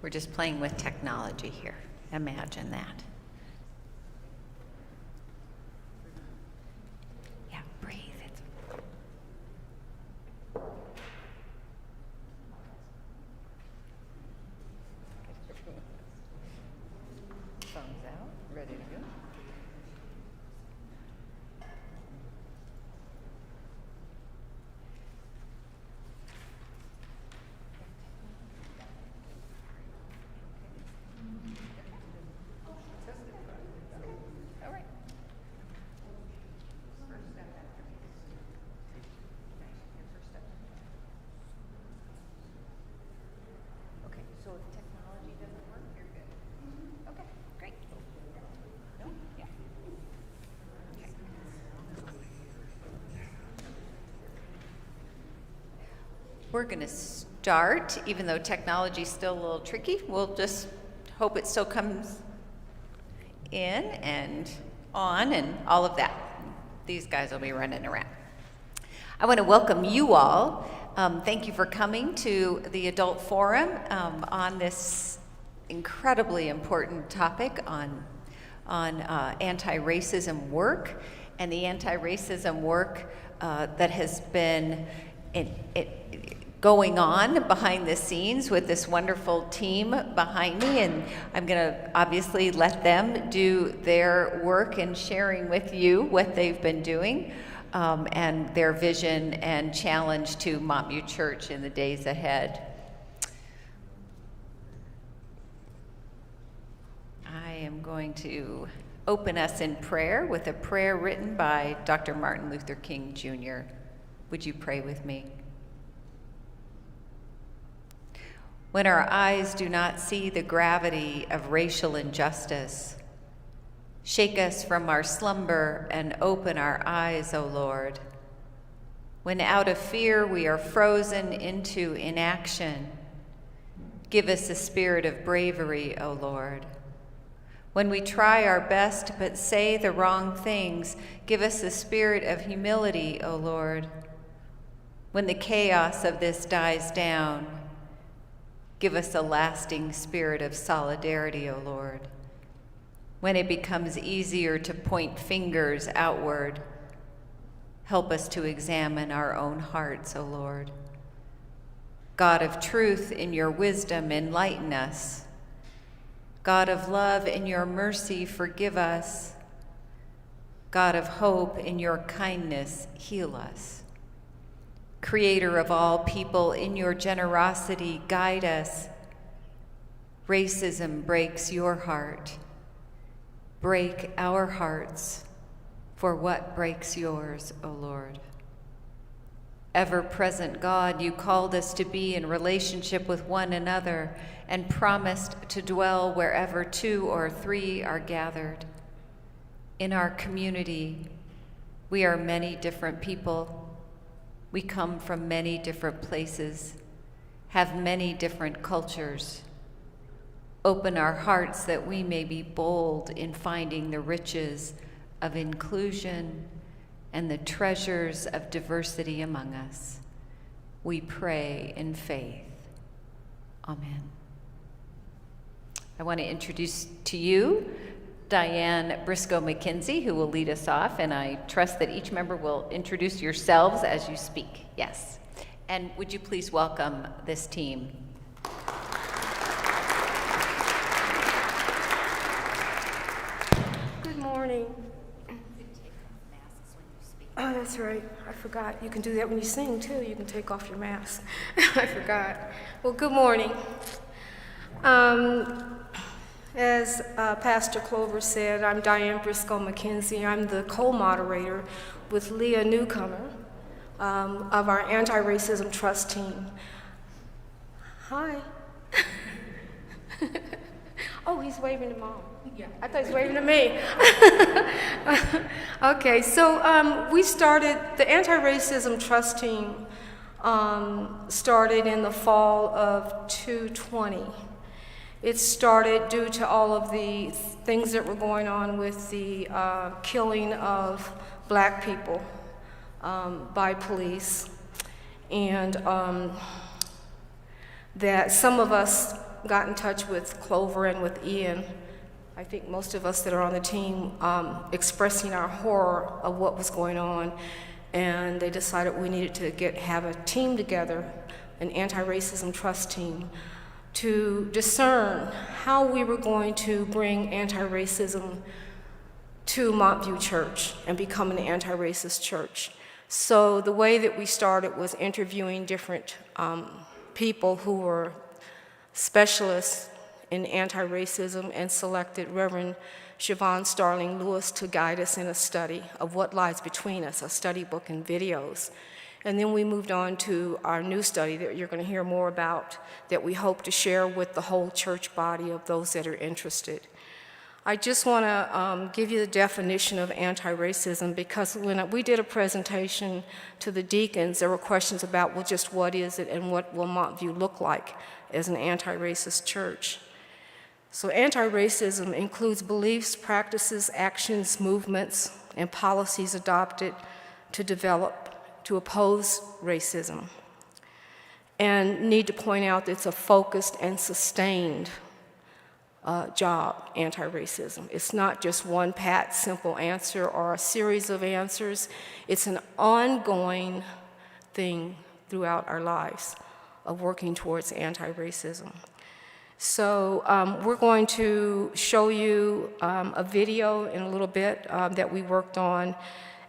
We're just playing with technology here. Imagine that. Yeah, breathe. Thumbs out, ready to go. All right. Okay, so if technology doesn't work, you're good. Okay, great. No? Yeah. Okay. We're going to start, even though technology's still a little tricky. We'll just hope it still comes in and on and all of that. These guys will be running around. I want to welcome you all. Thank you for coming to the Adult Forum on this incredibly important topic on anti-racism work and the anti-racism work that has been going on behind the scenes with this wonderful team behind me, and I'm going to obviously let them do their work in sharing with you what they've been doing and their vision and challenge to Montview Church in the days ahead. I am going to open us in prayer with a prayer written by Dr. Martin Luther King Jr. Would you pray with me? When our eyes do not see the gravity of racial injustice, shake us from our slumber and open our eyes, O Lord. When out of fear we are frozen into inaction, give us a spirit of bravery, O Lord. When we try our best but say the wrong things, give us a spirit of humility, O Lord. When the chaos of this dies down, give us a lasting spirit of solidarity, O Lord. When it becomes easier to point fingers outward, help us to examine our own hearts, O Lord. God of truth, in your wisdom, enlighten us. God of love, in your mercy, forgive us. God of hope, in your kindness, heal us. Creator of all people, in your generosity, guide us. Racism breaks your heart. Break our hearts for what breaks yours, O Lord. Ever-present God, you called us to be in relationship with one another and promised to dwell wherever 2 or 3 are gathered. In our community, we are many different people. We come from many different places, have many different cultures. Open our hearts that we may be bold in finding the riches of inclusion and the treasures of diversity among us. We pray in faith. Amen. I want to introduce to you Diane Briscoe-McKenzie, who will lead us off, and I trust that each member will introduce yourselves as you speak. Yes. And would you please welcome this team? Good morning. Oh, that's right. I forgot. You can do that when you sing, too. You can take off your mask. I forgot. Well, good morning. As Pastor Clover said, I'm Diane Briscoe-McKenzie. I'm the co-moderator with Leah Newcomer of our Anti-Racism Trust team. Hi. Oh, he's waving to Mom. Yeah, I thought he was waving to me. Okay, so we started, the Anti-Racism Trust team started in the fall of 2020. It started due to all of the things that were going on with the killing of Black people by police, and that some of us got in touch with Clover and with Ian, I think most of us that are on the team, expressing our horror of what was going on, and they decided we needed to have a team together, an anti-racism trust team, to discern how we were going to bring anti-racism to Montview Church and become an anti-racist church. So the way that we started was interviewing different people who were specialists in anti-racism, and selected Reverend Siobhan Starling Lewis to guide us in a study of what lies between us, a study book and videos. And then we moved on to our new study that you're going to hear more about, that we hope to share with the whole church body of those that are interested. I just want to give you the definition of anti-racism, because when we did a presentation to the deacons, there were questions about, well, just what is it and what will Montview look like as an anti-racist church? So anti-racism includes beliefs, practices, actions, movements, and policies adopted to oppose racism. And need to point out that it's a focused and sustained job, anti-racism. It's not just one pat, simple answer or a series of answers. It's an ongoing thing throughout our lives of working towards anti-racism. So we're going to show you a video in a little bit that we worked on,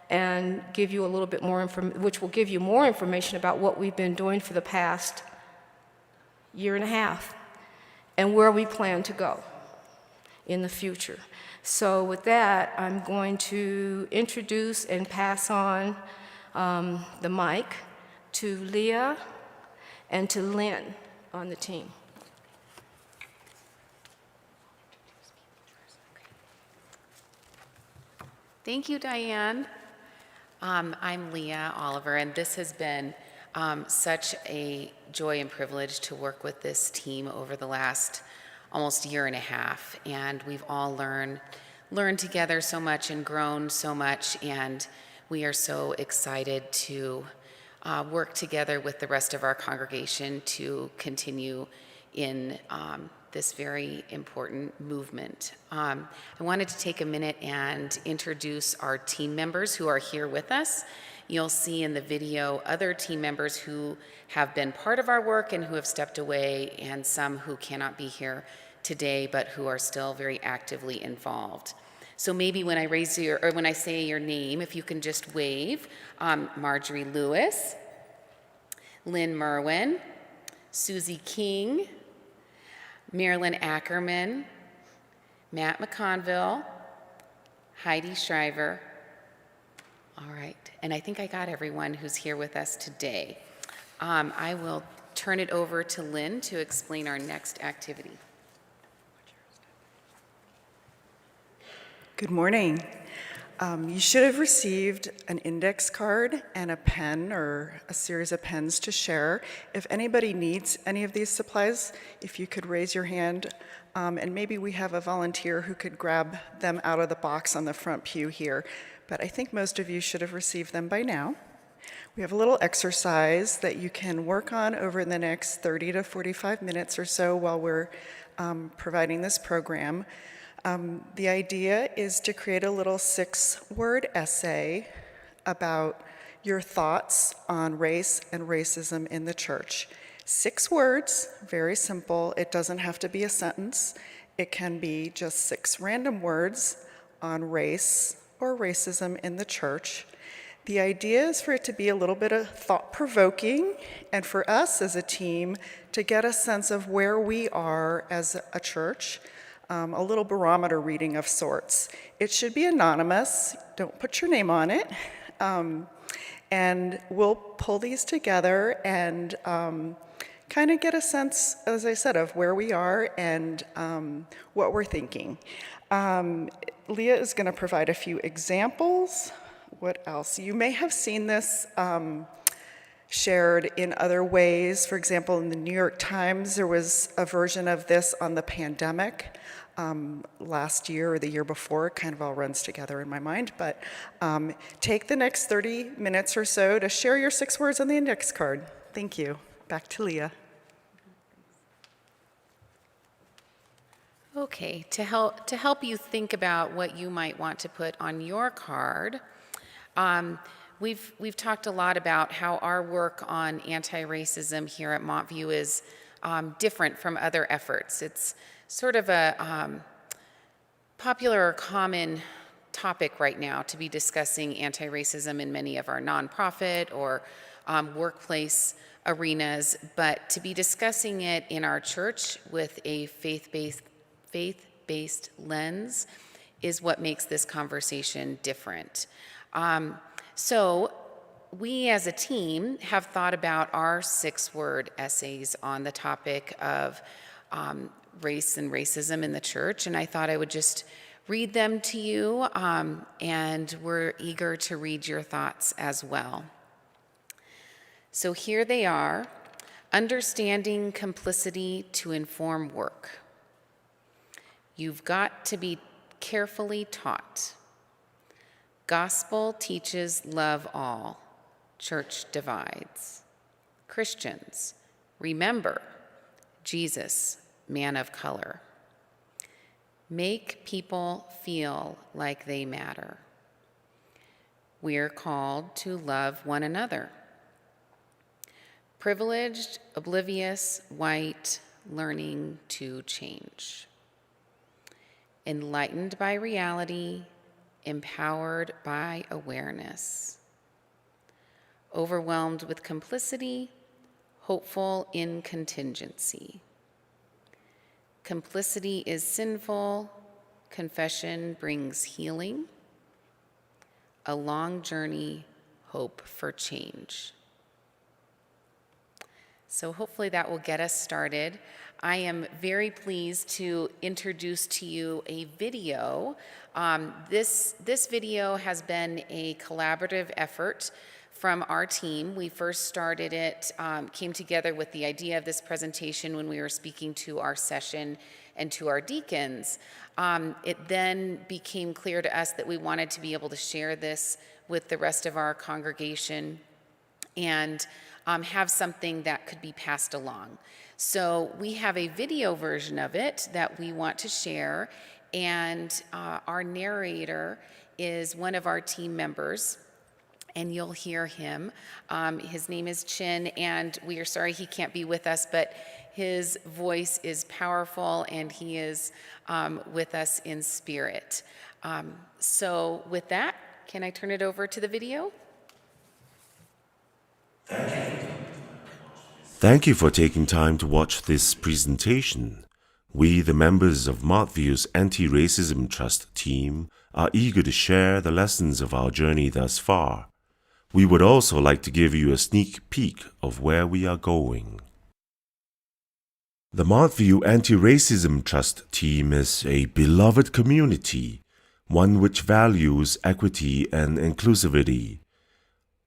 and give you a little bit more which will give you more information about what we've been doing for the past year and a half and where we plan to go in the future. So with that, I'm going to introduce and pass on the mic to Leah and to Lynn on the team. Thank you, Diane. I'm Leah Oliver, and this has been such a joy and privilege to work with this team over the last almost year and a half. And we've all learned together so much and grown so much, and we are so excited to work together with the rest of our congregation to continue in this very important movement. I wanted to take a minute and introduce our team members who are here with us. You'll see in the video other team members who have been part of our work and who have stepped away, and some who cannot be here today but who are still very actively involved. So maybe when I say your name, if you can just wave. Marjorie Lewis, Lynn Merwin, Susie King, Marilyn Ackerman, Matt McConville, Heidi Shriver. All right, and I think I got everyone who's here with us today. I will turn it over to Lynn to explain our next activity. Good morning. You should have received an index card and a pen or a series of pens to share. If anybody needs any of these supplies, if you could raise your hand, and maybe we have a volunteer who could grab them out of the box on the front pew here. But I think most of you should have received them by now. We have a little exercise that you can work on over the next 30 to 45 minutes or so while we're providing this program. The idea is to create a little 6-word essay about your thoughts on race and racism in the church. 6 words, very simple. It doesn't have to be a sentence. It can be just 6 random words on race or racism in the church. The idea is for it to be a little bit of thought-provoking, and for us as a team to get a sense of where we are as a church. A little barometer reading of sorts. It should be anonymous. Don't put your name on it. And we'll pull these together and kind of get a sense, as I said, of where we are and what we're thinking. Leah is going to provide a few examples. What else? You may have seen this shared in other ways. For example, in the New York Times, there was a version of this on the pandemic. Last year or the year before. It kind of all runs together in my mind, but take the next 30 minutes or so to share your 6 words on the index card. Thank you. Back to Leah. Okay, to help you think about what you might want to put on your card, we've talked a lot about how our work on anti-racism here at Montview is different from other efforts. It's sort of a popular or common topic right now to be discussing anti-racism in many of our nonprofit or workplace arenas, but to be discussing it in our church with a faith-based lens is what makes this conversation different. So we as a team have thought about our 6-word essays on the topic of race and racism in the church, and I thought I would just read them to you, and we're eager to read your thoughts as well. So here they are: understanding complicity to inform work. You've got to be carefully taught. Gospel teaches love all. Church divides. Christians, remember Jesus, man of color. Make people feel like they matter. We're called to love one another. Privileged, oblivious, white, learning to change. Enlightened by reality, empowered by awareness. Overwhelmed with complicity, hopeful in contingency. Complicity is sinful, confession brings healing. A long journey, hope for change. So hopefully that will get us started. I am very pleased to introduce to you a video. This video has been a collaborative effort from our team. We first started it, came together with the idea of this presentation when we were speaking to our session and to our deacons. It then became clear to us that we wanted to be able to share this with the rest of our congregation and have something that could be passed along. So we have a video version of it that we want to share, and our narrator is one of our team members, and you'll hear him. His name is Chin, and we are sorry he can't be with us, but his voice is powerful, and he is with us in spirit. So with that, can I turn it over to the video? Thank you for taking time to watch this presentation. We, the members of Montview's Anti-Racism Trust team, are eager to share the lessons of our journey thus far. We would also like to give you a sneak peek of where we are going. The Montview Anti-Racism Trust team is a beloved community, one which values equity and inclusivity.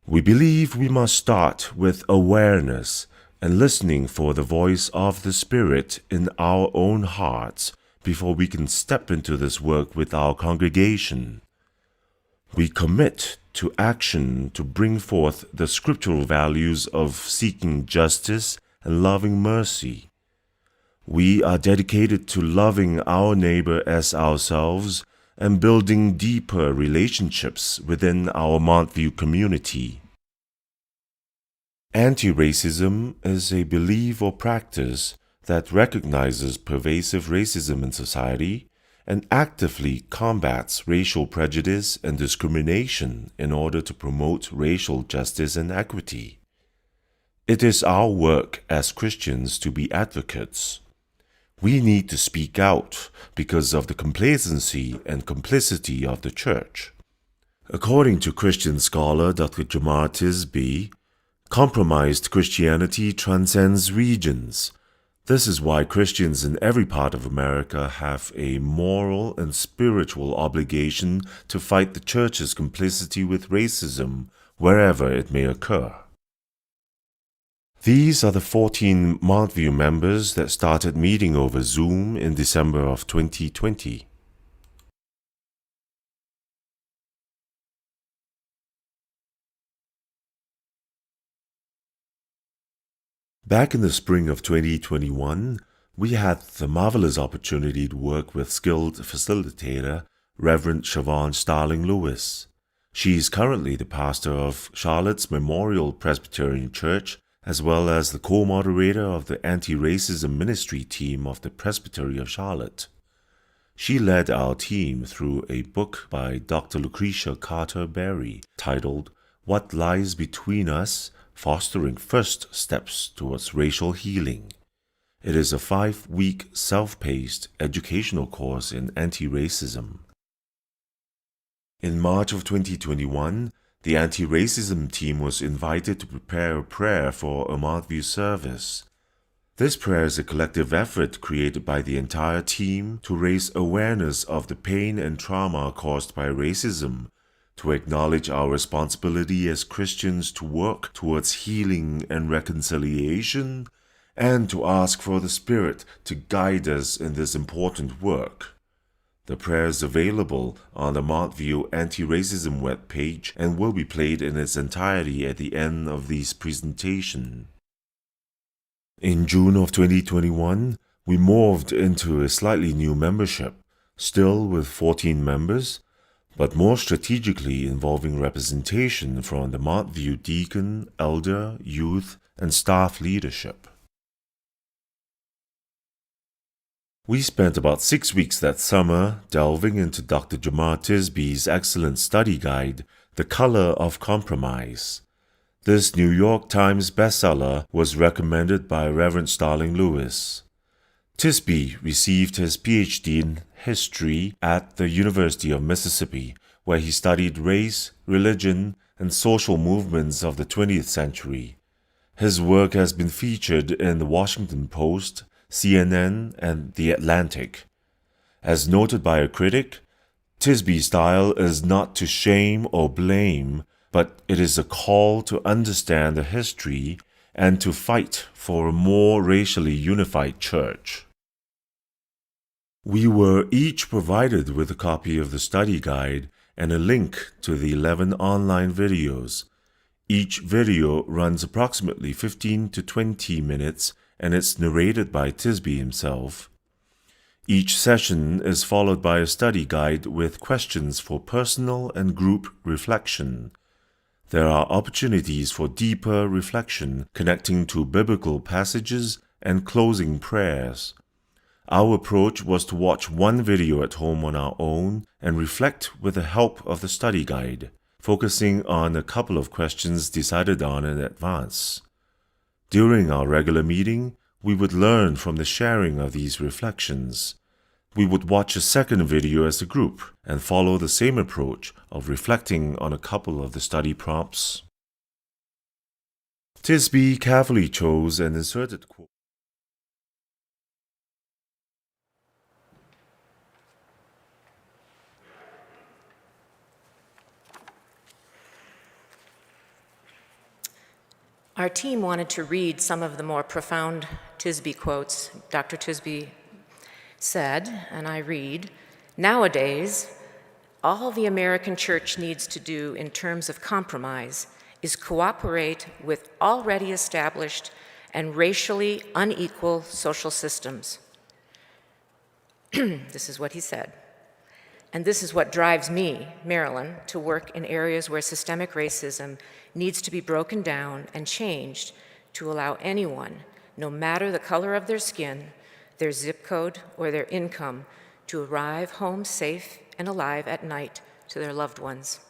We believe we must start with awareness and listening for the voice of the Spirit in our own hearts before we can step into this work with our congregation. We commit to action to bring forth the scriptural values of seeking justice and loving mercy. We are dedicated to loving our neighbor as ourselves and building deeper relationships within our Montview community. Anti-racism is a belief or practice that recognizes pervasive racism in society and actively combats racial prejudice and discrimination in order to promote racial justice and equity. It is our work as Christians to be advocates. We need to speak out because of the complacency and complicity of the church. According to Christian scholar Dr. Jamar Tisby, compromised Christianity transcends regions. This is why Christians in every part of America have a moral and spiritual obligation to fight the church's complicity with racism wherever it may occur. These are the 14 Montview members that started meeting over Zoom in December of 2020. Back in the spring of 2021, We had the marvelous opportunity to work with skilled facilitator Reverend Siobhan Starling Lewis. She is currently the pastor of Charlotte's Memorial Presbyterian Church, as well as the co-moderator of the anti-racism ministry team of the Presbytery of Charlotte. She led our team through a book by Dr. Lucretia Carter Berry titled What Lies Between Us? Fostering First Steps Towards Racial Healing. It is a 5-week self-paced educational course in anti-racism. In March of 2021, the anti-racism team was invited to prepare a prayer for a Montview service. This prayer is a collective effort created by the entire team to raise awareness of the pain and trauma caused by racism, to acknowledge our responsibility as Christians to work towards healing and reconciliation, and to ask for the Spirit to guide us in this important work. The prayer is available on the Montview Anti-Racism webpage and will be played in its entirety at the end of this presentation. In June of 2021, we moved into a slightly new membership, still with 14 members, but more strategically involving representation from the Montview deacon, elder, youth, and staff leadership. We spent about 6 weeks that summer delving into Dr. Jamar Tisby's excellent study guide, The Color of Compromise. This New York Times bestseller was recommended by Reverend Starling Lewis. Tisby received his PhD in history at the University of Mississippi, where he studied race, religion, and social movements of the 20th century. His work has been featured in the Washington Post, CNN, and The Atlantic. As noted by a critic, Tisby's style is not to shame or blame, but it is a call to understand the history and to fight for a more racially unified church. We were each provided with a copy of the study guide and a link to the 11 online videos. Each video runs approximately 15 to 20 minutes and it's narrated by Tisby himself. Each session is followed by a study guide with questions for personal and group reflection. There are opportunities for deeper reflection connecting to biblical passages and closing prayers. Our approach was to watch one video at home on our own and reflect with the help of the study guide, focusing on a couple of questions decided on in advance. During our regular meeting, we would learn from the sharing of these reflections. We would watch a second video as a group and follow the same approach of reflecting on a couple of the study prompts. Tisby carefully chose an inserted quote. Our team wanted to read some of the more profound Tisby quotes. Dr. Tisby said, and I read, "Nowadays, all the American church needs to do in terms of compromise is cooperate with already established and racially unequal social systems." This is what he said. And this is what drives me, Marilyn, to work in areas where systemic racism needs to be broken down and changed to allow anyone, no matter the color of their skin, their zip code, or their income, to arrive home safe and alive at night to their loved ones.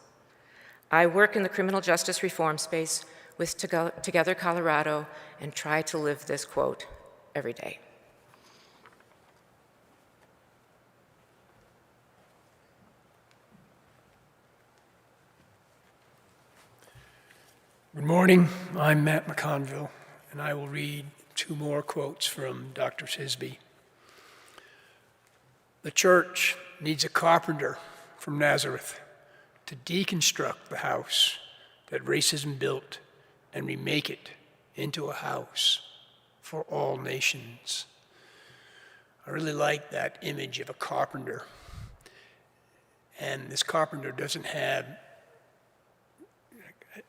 I work in the criminal justice reform space with Together Colorado and try to live this quote every day. Good morning, I'm Matt McConville, and I will read 2 more quotes from Dr. Tisby. "The church needs a carpenter from Nazareth to deconstruct the house that racism built and remake it into a house for all nations." I really like that image of a carpenter. And this carpenter doesn't have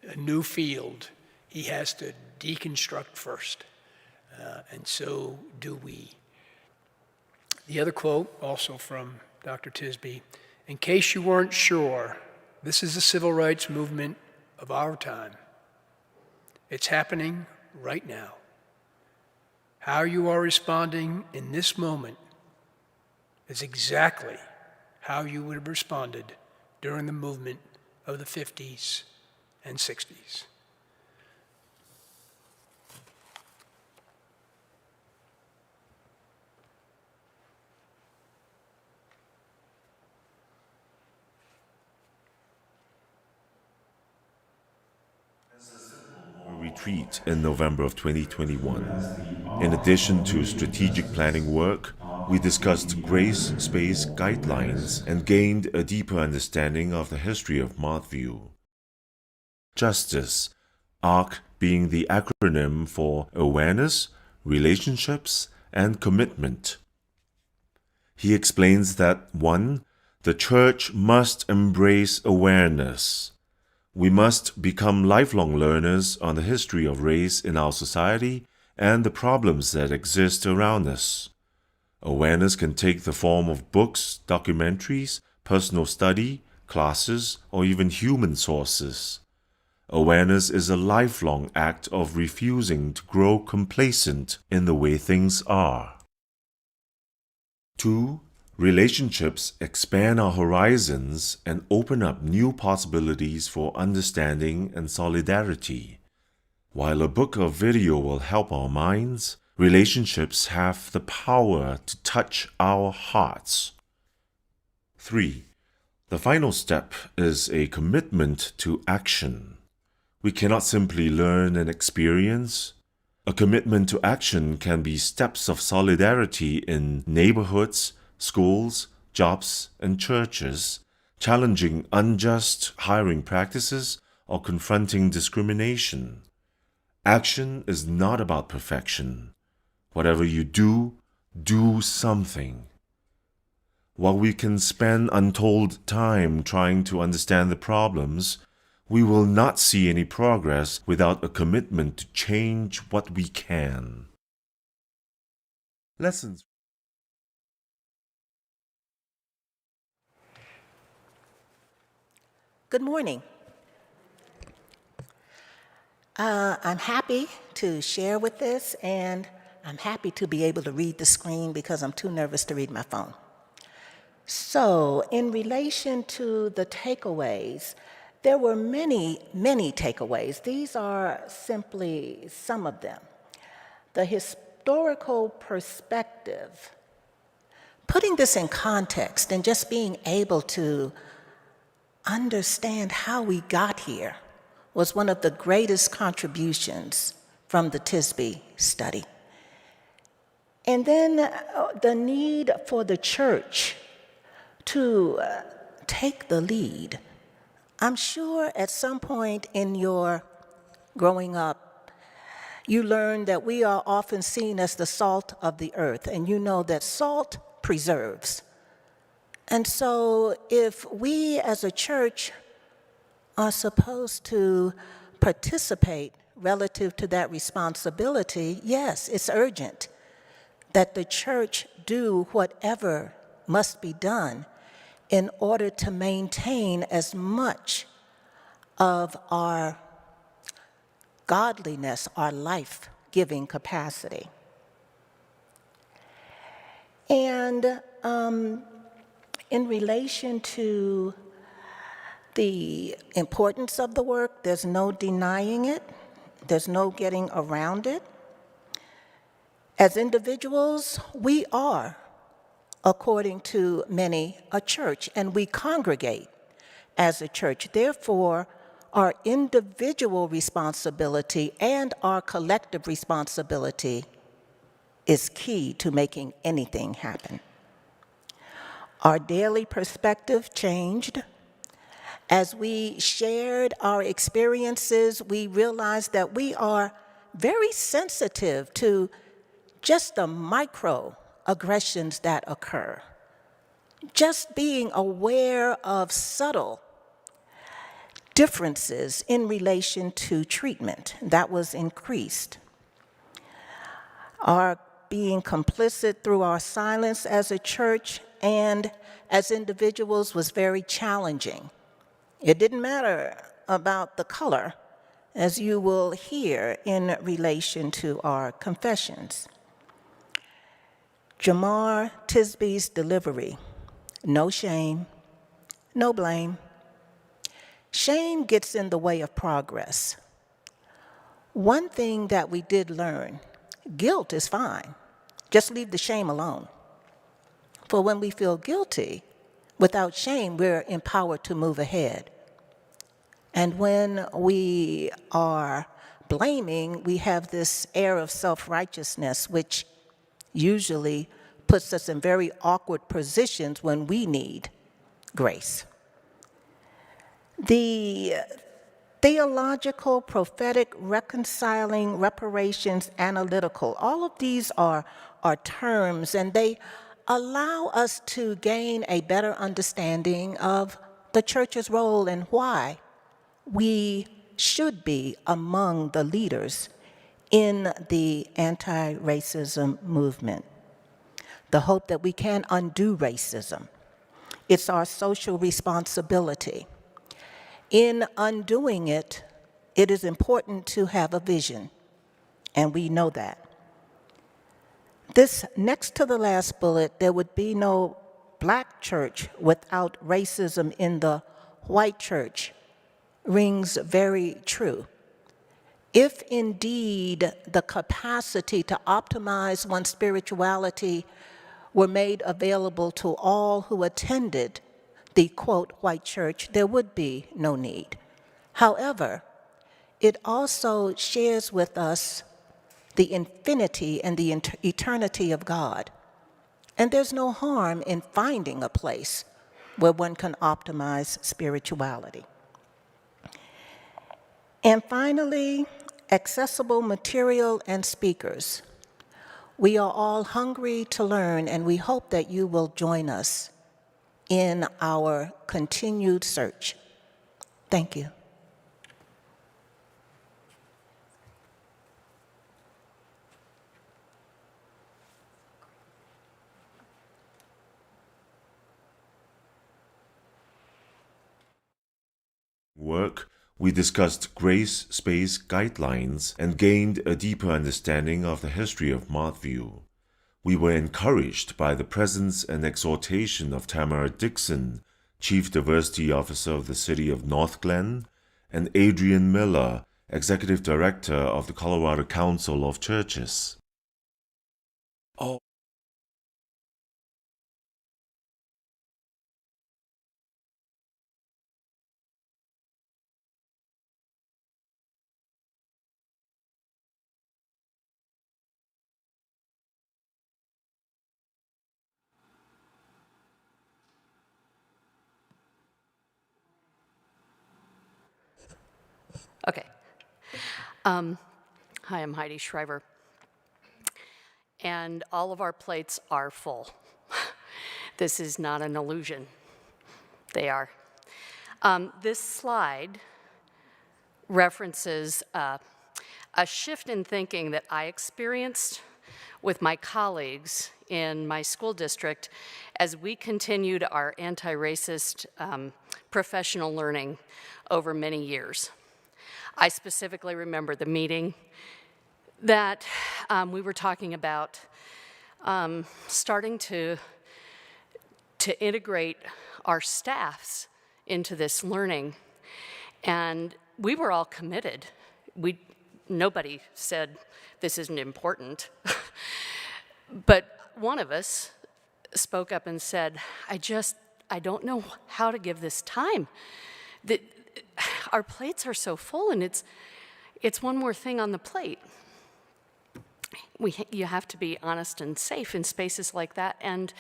a new field. He has to deconstruct first, and so do we. The other quote, also from Dr. Tisby, in case you weren't sure, this is the civil rights movement of our time. It's happening right now. How you are responding in this moment is exactly how you would have responded during the movement of the 50s and 60s. Retreat in November of 2021. In addition to strategic planning work, we discussed grace space guidelines and gained a deeper understanding of the history of Montview. Justice, ARC being the acronym for Awareness, Relationships, and Commitment. He explains that 1. The Church must embrace awareness. We must become lifelong learners on the history of race in our society and the problems that exist around us. Awareness can take the form of books, documentaries, personal study, classes, or even human sources. Awareness is a lifelong act of refusing to grow complacent in the way things are. 2. Relationships expand our horizons and open up new possibilities for understanding and solidarity. While a book or video will help our minds, relationships have the power to touch our hearts. 3. The final step is a commitment to action. We cannot simply learn and experience. A commitment to action can be steps of solidarity in neighborhoods, schools, jobs, and churches, challenging unjust hiring practices or confronting discrimination. Action is not about perfection. Whatever you do, do something. While we can spend untold time trying to understand the problems, we will not see any progress without a commitment to change what we can. Lessons. Good morning. I'm happy to share with this, and I'm happy to be able to read the screen because I'm too nervous to read my phone. So, in relation to the takeaways, there were many takeaways. These are simply some of them. The historical perspective, putting this in context and just being able to understand how we got here was one of the greatest contributions from the Tisby study. And then the need for the church to take the lead. I'm sure at some point in your growing up, you learned that we are often seen as the salt of the earth, and you know that salt preserves. And so if we as a church are supposed to participate relative to that responsibility, yes, it's urgent that the church do whatever must be done in order to maintain as much of our godliness, our life-giving capacity. And in relation to the importance of the work, there's no denying it. There's no getting around it. As individuals, we are, according to many, a church, and we congregate as a church. Therefore, our individual responsibility and our collective responsibility is key to making anything happen. Our daily perspective changed. As we shared our experiences, we realized that we are very sensitive to just the microaggressions that occur. Just being aware of subtle differences in relation to treatment, that was increased. Our being complicit through our silence as a church and as individuals was very challenging. It didn't matter about the color, as you will hear in relation to our confessions. Jamar Tisby's delivery: no shame, no blame. Shame gets in the way of progress. One thing that we did learn: guilt is fine. Just leave the shame alone. For when we feel guilty, without shame, we're empowered to move ahead. And when we are blaming, we have this air of self-righteousness, which usually puts us in very awkward positions when we need grace. The theological, prophetic, reconciling, reparations, analytical, all of these are terms, and they allow us to gain a better understanding of the church's role and why we should be among the leaders in the anti-racism movement. The hope that we can undo racism. It's our social responsibility. In undoing it, it is important to have a vision, and we know that. This next to the last bullet, there would be no black church without racism in the white church, rings very true. If indeed the capacity to optimize one's spirituality were made available to all who attended the, quote, white church, there would be no need. However, it also shares with us the infinity and the eternity of God. And there's no harm in finding a place where one can optimize spirituality. And finally, accessible material and speakers. We are all hungry to learn, and we hope that you will join us in our continued search. Thank you. Work, we discussed grace space guidelines and gained a deeper understanding of the history of Montview. We were encouraged by the presence and exhortation of Tamara Dixon, Chief Diversity Officer of the City of North Glen, and Adrian Miller, Executive Director of the Colorado Council of Churches. Okay. Hi, I'm Heidi Shriver. And all of our plates are full. This is not an illusion. They are. This slide references a shift in thinking that I experienced with my colleagues in my school district as we continued our anti-racist professional learning over many years. I specifically remember the meeting that we were talking about starting to integrate our staffs into this learning. And we were all committed. Nobody said this isn't important. But one of us spoke up and said, I don't know how to give this time. Our plates are so full, and it's one more thing on the plate. You have to be honest and safe in spaces like that. And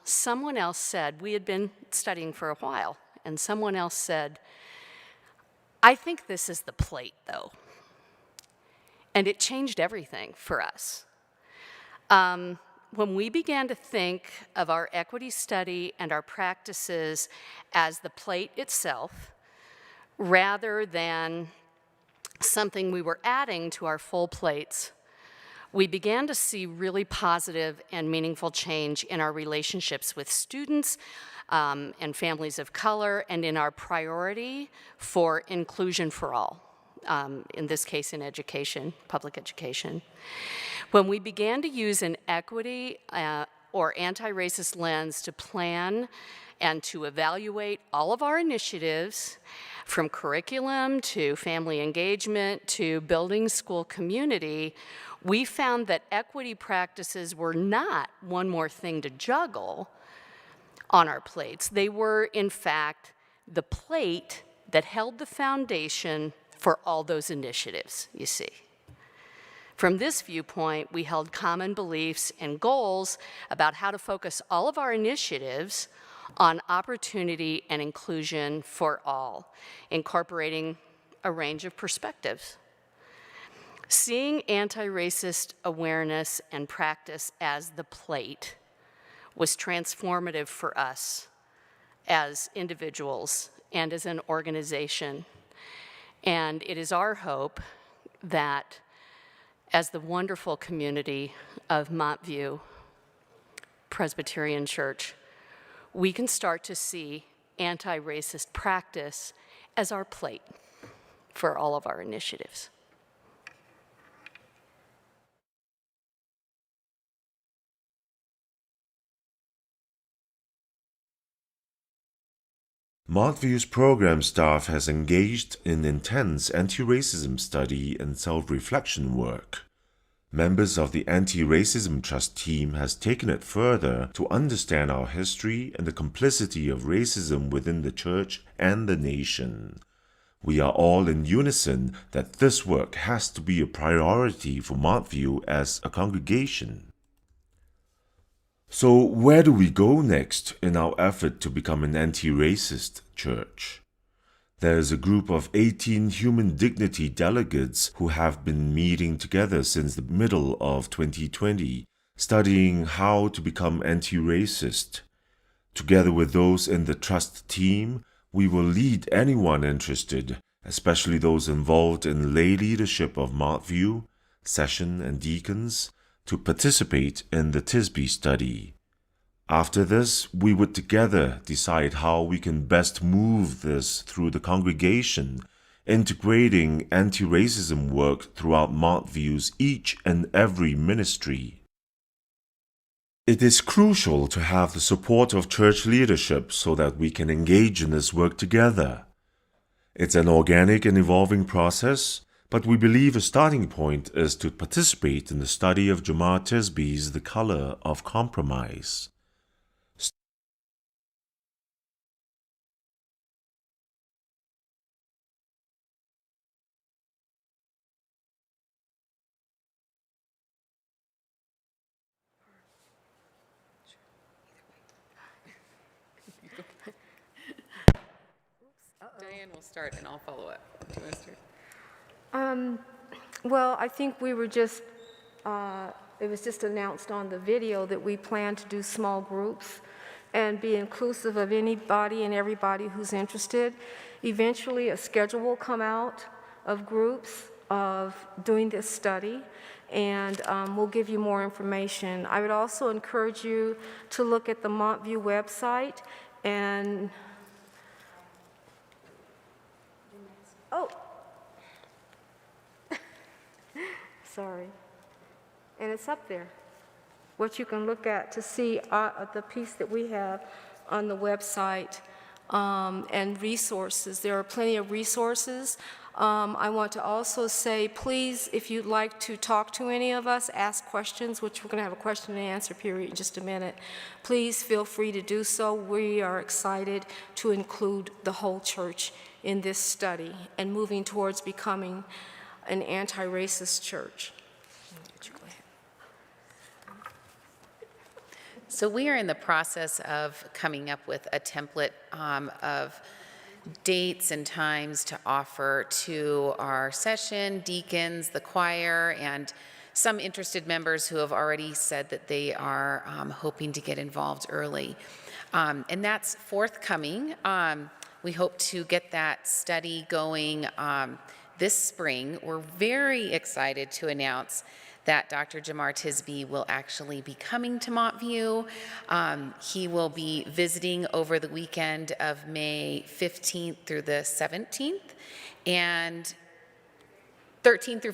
someone else said, we had been studying for a while, and someone else said, I think this is the plate, though. And it changed everything for us. When we began to think of our equity study and our practices as the plate itself, rather than something we were adding to our full plates, we began to see really positive and meaningful change in our relationships with students and families of color, and in our priority for inclusion for all, in this case in education, public education. When we began to use an equity or anti-racist lens to plan and to evaluate all of our initiatives, from curriculum to family engagement to building school community, we found that equity practices were not one more thing to juggle on our plates. They were, in fact, the plate that held the foundation for all those initiatives, you see. From this viewpoint, we held common beliefs and goals about how to focus all of our initiatives on opportunity and inclusion for all, incorporating a range of perspectives. Seeing anti-racist awareness and practice as the plate was transformative for us as individuals and as an organization. And it is our hope that as the wonderful community of Montview Presbyterian Church, we can start to see anti-racist practice as our plate for all of our initiatives. Montview's program staff has engaged in intense anti-racism study and self-reflection work. Members of the Anti-Racism Trust team has taken it further to understand our history and the complicity of racism within the church and the nation. We are all in unison that this work has to be a priority for Montview as a congregation. So where do we go next in our effort to become an anti-racist church? There is a group of 18 human dignity delegates who have been meeting together since the middle of 2020, studying how to become anti-racist. Together with those in the trust team, we will lead anyone interested, especially those involved in lay leadership of Montview, session and deacons, to participate in the TISB study. After this, we would together decide how we can best move this through the congregation, integrating anti-racism work throughout Montview's each and every ministry. It is crucial to have the support of church leadership so that we can engage in this work together. It's an organic and evolving process, but we believe a starting point is to participate in the study of Jamar Tisby's The Color of Compromise. Diane will start and I'll follow up. Do you want to start? Well, I think we were just, it was just announced on the video that we plan to do small groups and be inclusive of anybody and everybody who's interested. Eventually, a schedule will come out of groups of doing this study, and we'll give you more information. I would also encourage you to look at the Montview website and sorry. And it's up there, what you can look at to see the piece that we have on the website and resources. There are plenty of resources. I want to also say, please, if you'd like to talk to any of us, ask questions, which we're going to have a question and answer period in just a minute. Please feel free to do so. We are excited to include the whole church in this study and moving towards becoming an anti-racist church. So we are in the process of coming up with a template of dates and times to offer to our session, deacons, the choir, and some interested members who have already said that they are hoping to get involved early. And that's forthcoming. We hope to get that study going this spring. We're very excited to announce that Dr. Jamar Tisby will actually be coming to Montview. He will be visiting over the weekend of May 15th through the 17th, and 13th through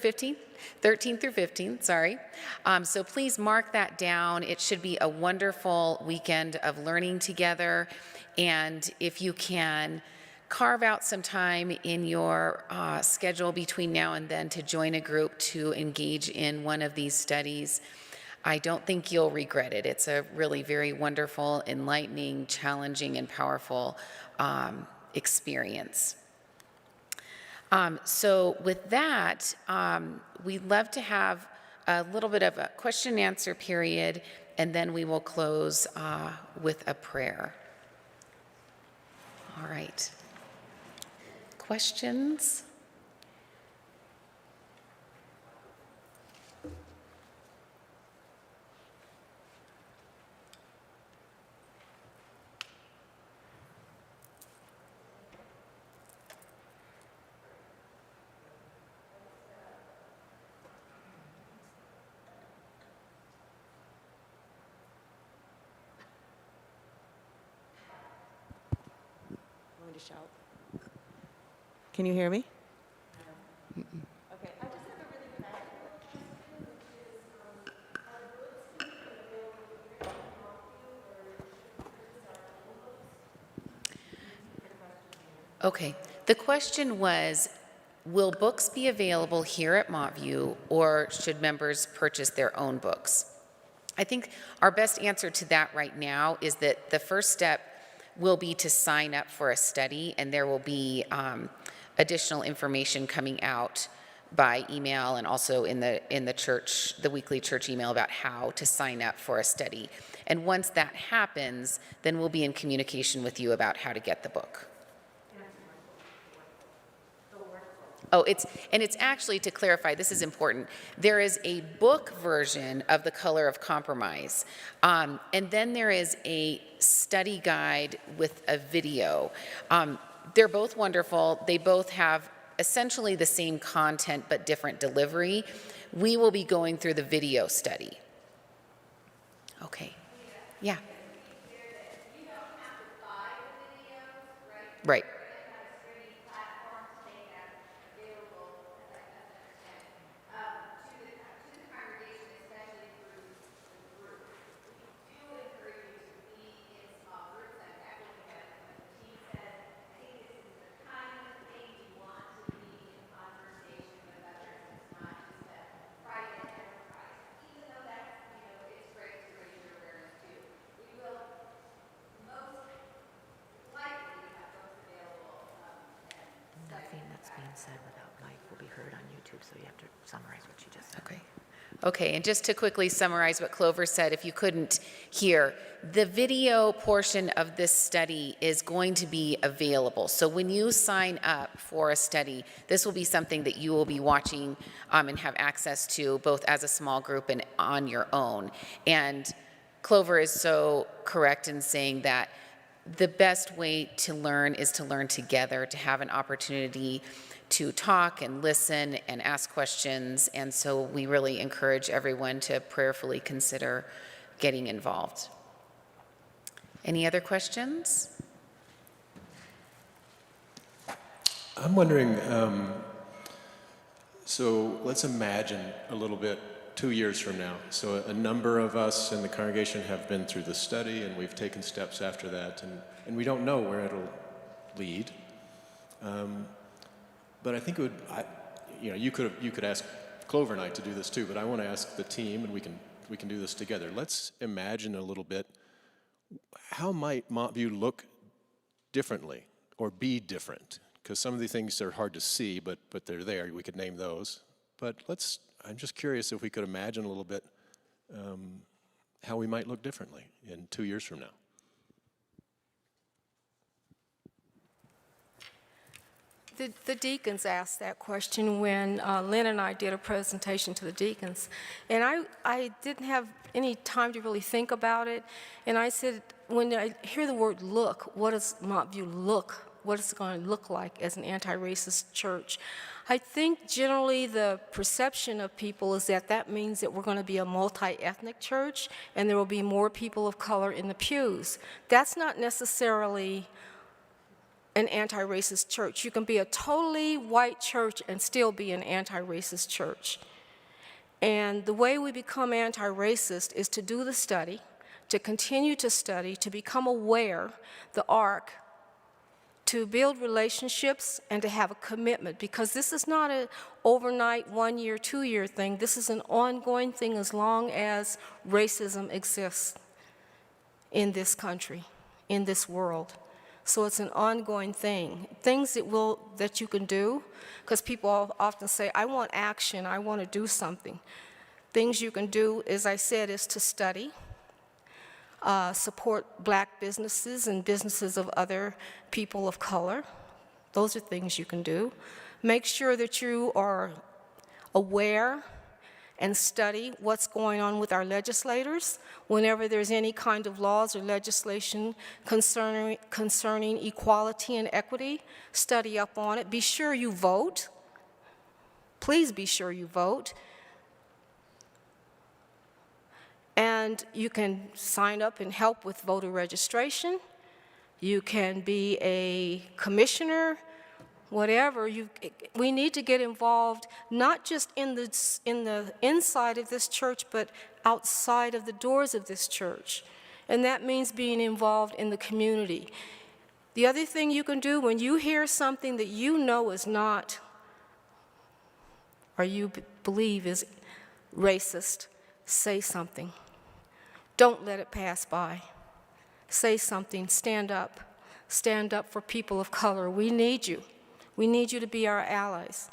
15th, sorry. So please mark that down. It should be a wonderful weekend of learning together. And if you can carve out some time in your schedule between now and then to join a group to engage in one of these studies, I don't think you'll regret it. It's a really very wonderful, enlightening, challenging, and powerful experience. So with that, we'd love to have a little bit of a question and answer period, and then we will close with a prayer. All right. Questions? To shout. Can you hear me? Okay. The question was, will books be available here at Montview, or should members purchase their own books? I think our best answer to that right now is that the first step will be to sign up for a study, and there will be additional information coming out by email and also in the church, the weekly church email about how to sign up for a study. And once that happens, then we'll be in communication with you about how to get the book. Oh, it's actually, to clarify, this is important, there is a book version of The Color of Compromise, and then there is a study guide with a video. They're both wonderful. They both have essentially the same content but different delivery. We will be going through the video study. Okay. Yeah. Right. Nothing that's being said without mic will be heard on YouTube, so you have to summarize what you just said. Okay. Okay, and just to quickly summarize what Clover said, if you couldn't hear, the video portion of this study is going to be available. So when you sign up for a study, this will be something that you will be watching and have access to both as a small group and on your own. And Clover is so correct in saying that the best way to learn is to learn together, to have an opportunity to talk and listen and ask questions. And so we really encourage everyone to prayerfully consider getting involved. Any other questions? I'm wondering, so let's imagine a little bit 2 years from now. So a number of us in the congregation have been through the study, and we've taken steps after that, and we don't know where it'll lead. But I think it would, you could ask Clover and I to do this too, but I want to ask the team, and we can do this together. Let's imagine a little bit, how might Montview look differently or be different? Because some of the things are hard to see, but they're there. We could name those. But I'm just curious if we could imagine a little bit how we might look differently in 2 years from now. The deacons asked that question when Lynn and I did a presentation to the deacons. And I didn't have any time to really think about it. And I said, when I hear the word look, what does Montview look what it's going to look like as an anti-racist church. I think generally the perception of people is that that means that we're going to be a multi-ethnic church and there will be more people of color in the pews. That's not necessarily an anti-racist church. You can be a totally white church and still be an anti-racist church. And the way we become anti-racist is to do the study, to continue to study, to become aware, the ARC, to build relationships and to have a commitment, because this is not an overnight 1 year, 2 year thing. This is an ongoing thing as long as racism exists in this country, in this world. So it's an ongoing thing. Things that you can do, because people often say, I want action, I want to do something. Things you can do, as I said, is to study, support black businesses and businesses of other people of color. Those are things you can do. Make sure that you are aware and study what's going on with our legislators. Whenever there's any kind of laws or legislation concerning equality and equity, study up on it. Be sure you vote. Please be sure you vote. And you can sign up and help with voter registration. You can be a commissioner, whatever. We need to get involved, not just in the inside of this church, but outside of the doors of this church. And that means being involved in the community. The other thing you can do when you hear something that you know is not, or you believe is racist, say something. Don't let it pass by. Say something, stand up. Stand up for people of color. We need you. We need you to be our allies.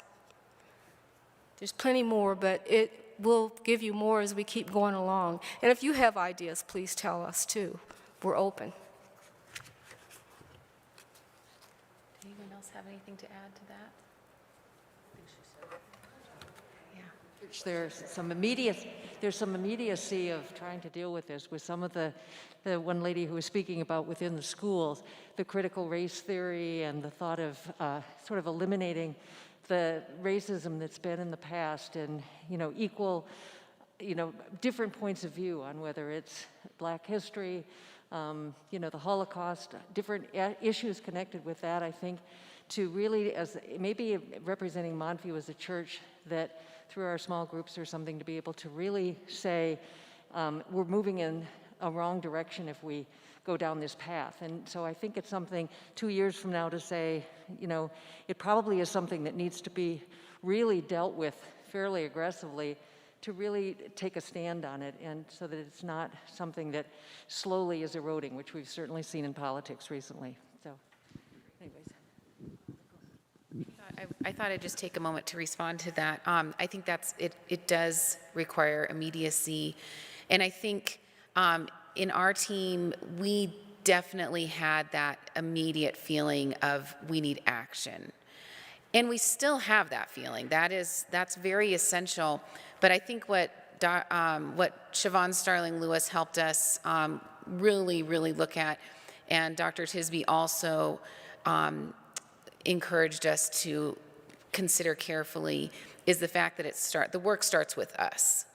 There's plenty more, but it will give you more as we keep going along. And if you have ideas, please tell us too. We're open. Does anyone else have anything to add to that? There's some immediacy of trying to deal with this, with some of the one lady who was speaking about within the schools, the critical race theory and the thought of sort of eliminating the racism that's been in the past, and equal, different points of view on whether it's Black history, the Holocaust, different issues connected with that. I think to really, as maybe representing Montview as a church that through our small groups or something, to be able to really say we're moving in a wrong direction if we go down this path. And so I think it's something 2 years from now to say, it probably is something that needs to be really dealt with fairly aggressively to really take a stand on it, and so that it's not something that slowly is eroding, which we've certainly seen in politics recently. So anyways. I thought I'd just take a moment to respond to that. I think it does require immediacy. And I think in our team, we definitely had that immediate feeling of we need action. And we still have that feeling. That's very essential. But I think what Siobhan Starling-Lewis helped us really, really look at, and Dr. Tisby also encouraged us to consider carefully, is the fact that the work starts with us.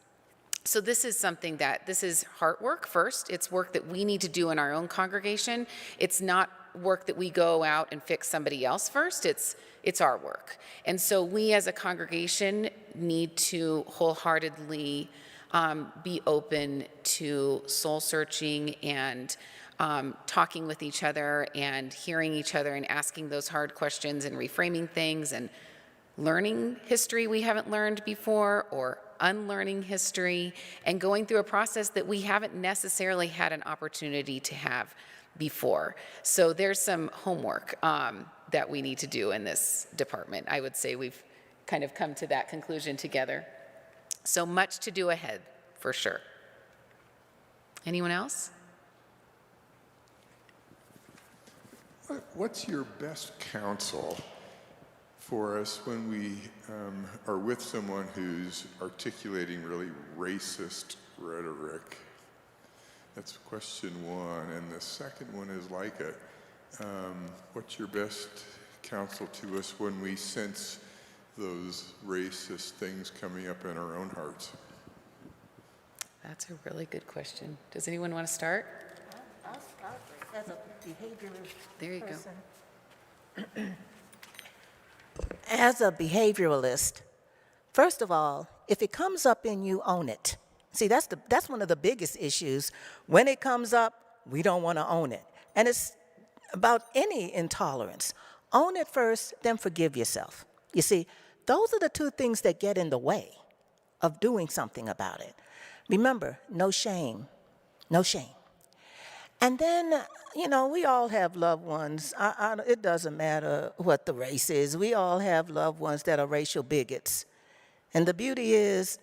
So this is something this is heart work first. It's work that we need to do in our own congregation. It's not work that we go out and fix somebody else first. It's our work. And so we as a congregation need to wholeheartedly be open to soul searching and talking with each other and hearing each other and asking those hard questions and reframing things and learning history we haven't learned before, or unlearning history, and going through a process that we haven't necessarily had an opportunity to have before. So there's some homework that we need to do in this department. I would say we've kind of come to that conclusion together. So much to do ahead, for sure. Anyone else? What's your best counsel for us when we are with someone who's articulating really racist rhetoric? That's question one. And the second one is like What's your best counsel to us when we sense those racist things coming up in our own hearts? That's a really good question. Does anyone want to start? I'll start as a behaviorist. There you go. As a behavioralist, first of all, if it comes up in you, own it. See, that's one of the biggest issues. When it comes up, we don't want to own it. And it's about any intolerance. Own it first, then forgive yourself. You see, those are the two things that get in the way of doing something about it. Remember, no shame. No shame. And then, we all have loved ones. It doesn't matter what the race is. We all have loved ones that are racial bigots. And the beauty is,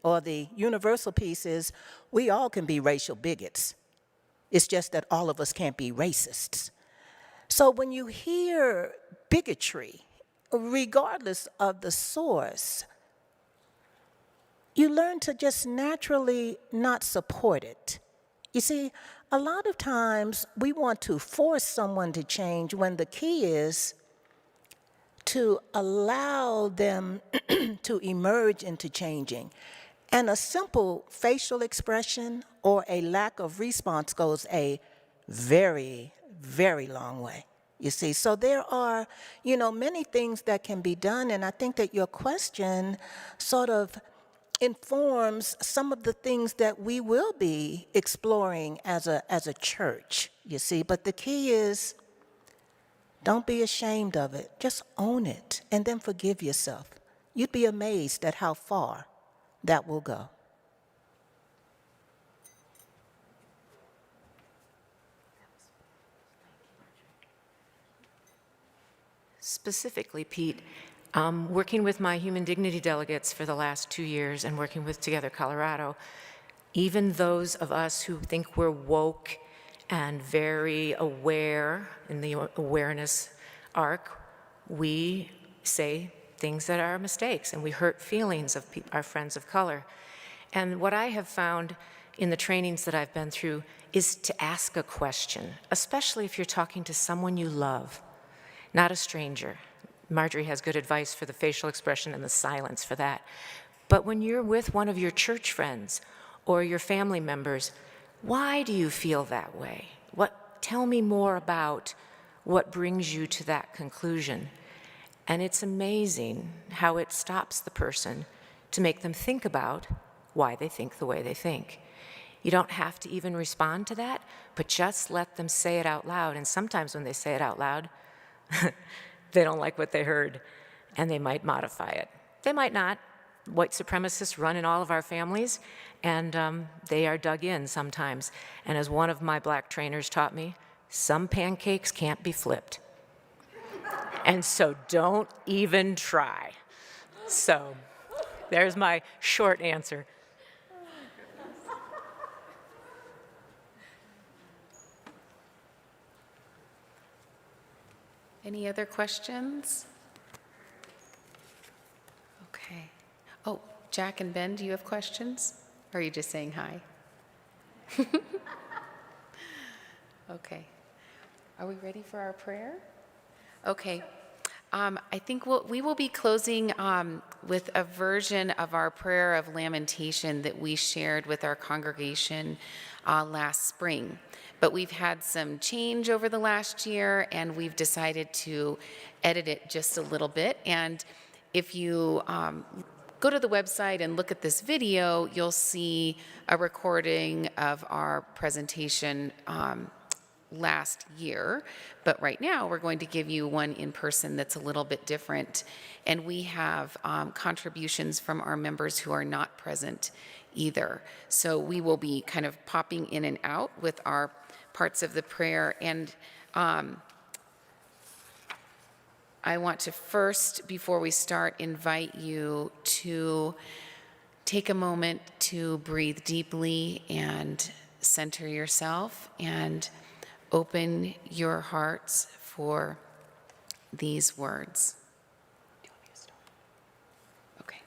or the universal piece is, we all can be racial bigots. It's just that all of us can't be racists. So when you hear bigotry, regardless of the source, you learn to just naturally not support it. You see, a lot of times we want to force someone to change when the key is to allow them to emerge into changing. And a simple facial expression or a lack of response goes a very, very long way. You see, so there are, many things that can be done, and I think that your question sort of informs some of the things that we will be exploring as a church, you see. But the key is, don't be ashamed of it. Just own it and then forgive yourself. You'd be amazed at how far that will go. Specifically, Pete, working with my human dignity delegates for the last 2 years and working with Together Colorado, even those of us who think we're woke and very aware in the awareness arc, we say things that are mistakes and we hurt feelings of our friends of color. And what I have found in the trainings that I've been through is to ask a question, especially if you're talking to someone you love, not a stranger. Marjorie has good advice for the facial expression and the silence for that. But when you're with one of your church friends or your family members, why do you feel that way? Tell me more about what brings you to that conclusion. And it's amazing how it stops the person to make them think about why they think the way they think. You don't have to even respond to that, but just let them say it out loud. And sometimes when they say it out loud, they don't like what they heard, and they might modify it. They might not. White supremacists run in all of our families, and they are dug in sometimes. And as one of my black trainers taught me, some pancakes can't be flipped. And so don't even try. So there's my short answer. Any other questions? Okay. Oh, Jack and Ben, do you have questions? Or are you just saying hi? Okay. Are we ready for our prayer? Okay. I think we will be closing with a version of our prayer of lamentation that we shared with our congregation last spring. But we've had some change over the last year, and we've decided to edit it just a little bit. And if you go to the website and look at this video, you'll see a recording of our presentation last year. But right now, we're going to give you one in person that's a little bit different. And we have contributions from our members who are not present either. So we will be kind of popping in and out with our parts of the prayer. And I want to first, before we start, invite you to take a moment to breathe deeply and center yourself and open your hearts for these words. Do you want me to start? Okay.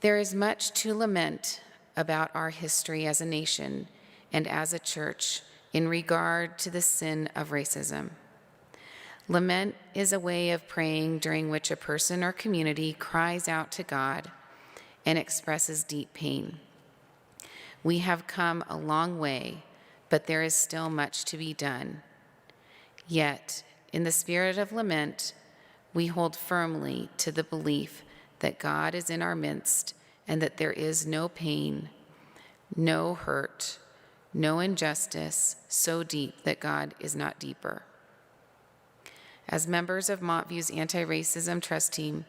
There is much to lament about our history as a nation and as a church in regard to the sin of racism. Lament is a way of praying during which a person or community cries out to God and expresses deep pain. We have come a long way, but there is still much to be done. Yet, in the spirit of lament, we hold firmly to the belief that God is in our midst and that there is no pain, no hurt, no injustice so deep that God is not deeper. As members of Montview's Anti-Racism Trust Team,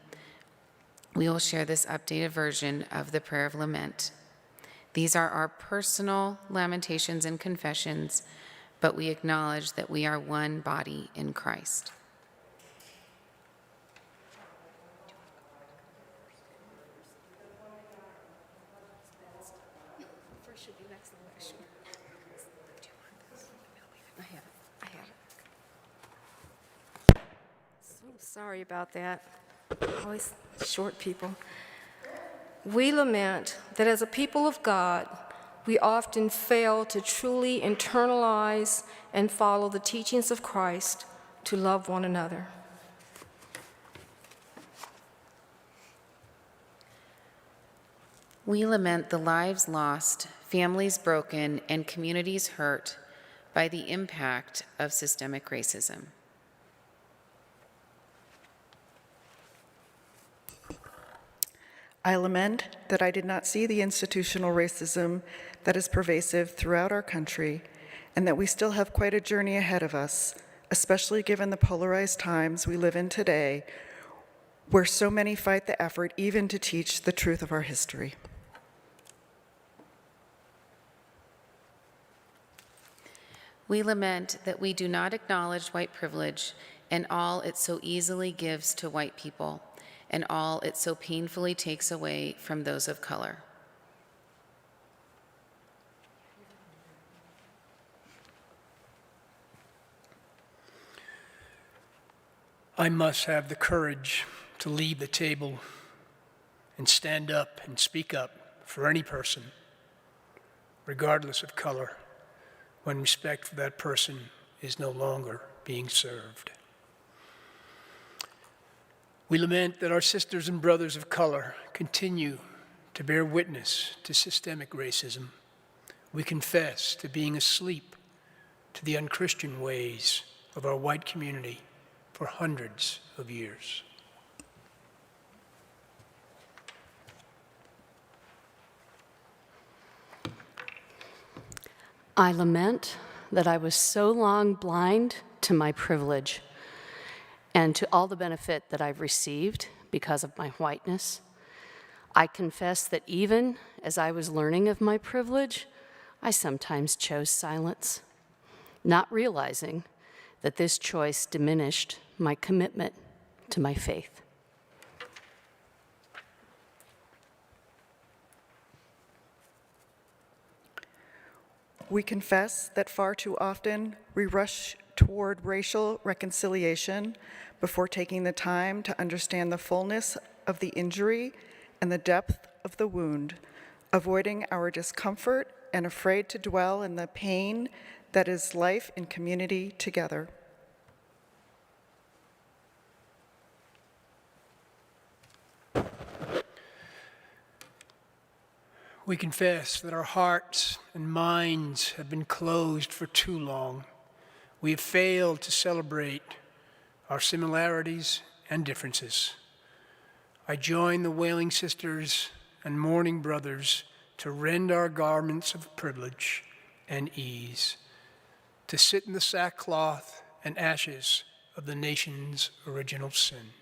we will share this updated version of the Prayer of Lament. These are our personal lamentations and confessions, but we acknowledge that we are one body in Christ. Sorry about that. Always short people. We lament that as a people of God, we often fail to truly internalize and follow the teachings of Christ to love one another. We lament the lives lost, families broken, and communities hurt by the impact of systemic racism. I lament that I did not see the institutional racism that is pervasive throughout our country, and that we still have quite a journey ahead of us, especially given the polarized times we live in today, where so many fight the effort even to teach the truth of our history. We lament that we do not acknowledge white privilege and all it so easily gives to white people, and all it so painfully takes away from those of color. I must have the courage to leave the table and stand up and speak up for any person, regardless of color, when respect for that person is no longer being served. We lament that our sisters and brothers of color continue to bear witness to systemic racism. We confess to being asleep to the unchristian ways of our white community for hundreds of years. I lament that I was so long blind to my privilege and to all the benefit that I've received because of my whiteness. I confess that even as I was learning of my privilege, I sometimes chose silence, not realizing that this choice diminished my commitment to my faith. We confess that far too often we rush toward racial reconciliation before taking the time to understand the fullness of the injury and the depth of the wound, avoiding our discomfort and afraid to dwell in the pain that is life in community together. We confess that our hearts and minds have been closed for too long. We have failed to celebrate our similarities and differences. I join the wailing sisters and mourning brothers to rend our garments of privilege and ease, to sit in the sackcloth and ashes of the nation's original sin.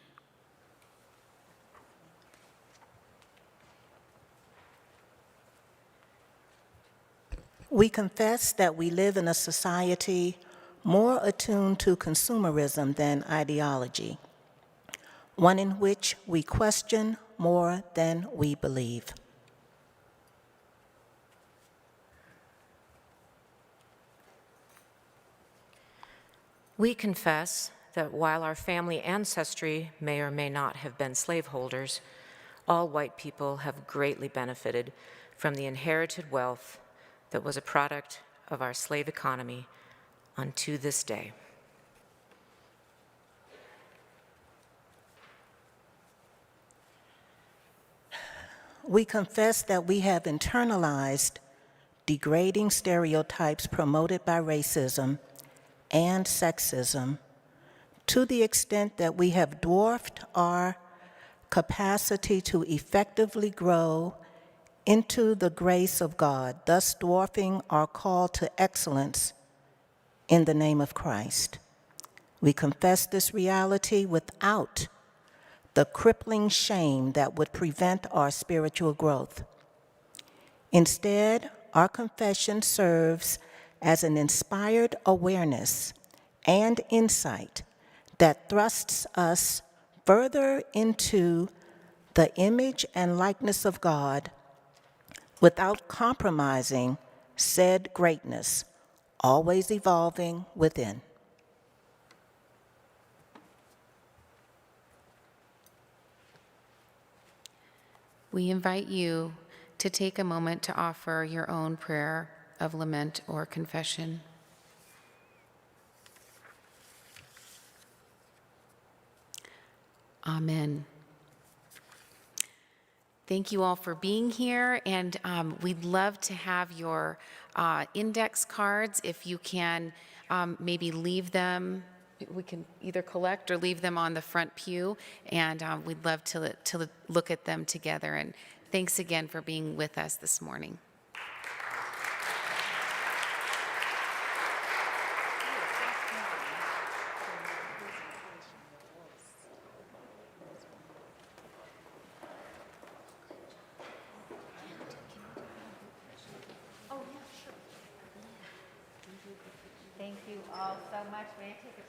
We confess that we live in a society more attuned to consumerism than ideology, one in which we question more than we believe. We confess that while our family ancestry may or may not have been slaveholders, all white people have greatly benefited from the inherited wealth that was a product of our slave economy unto this day. We confess that we have internalized degrading stereotypes promoted by racism and sexism to the extent that we have dwarfed our capacity to effectively grow into the grace of God, thus dwarfing our call to excellence in the name of Christ. We confess this reality without the crippling shame that would prevent our spiritual growth. Instead, our confession serves as an inspired awareness and insight that thrusts us further into the image and likeness of God without compromising said greatness, always evolving within. We invite you to take a moment to offer your own prayer of lament or confession. Amen. Thank you all for being here, and we'd love to have your index cards. If you can maybe leave them, we can either collect or leave them on the front pew, and we'd love to look at them together. And thanks again for being with us this morning. Thank you all so much. May I take a picture?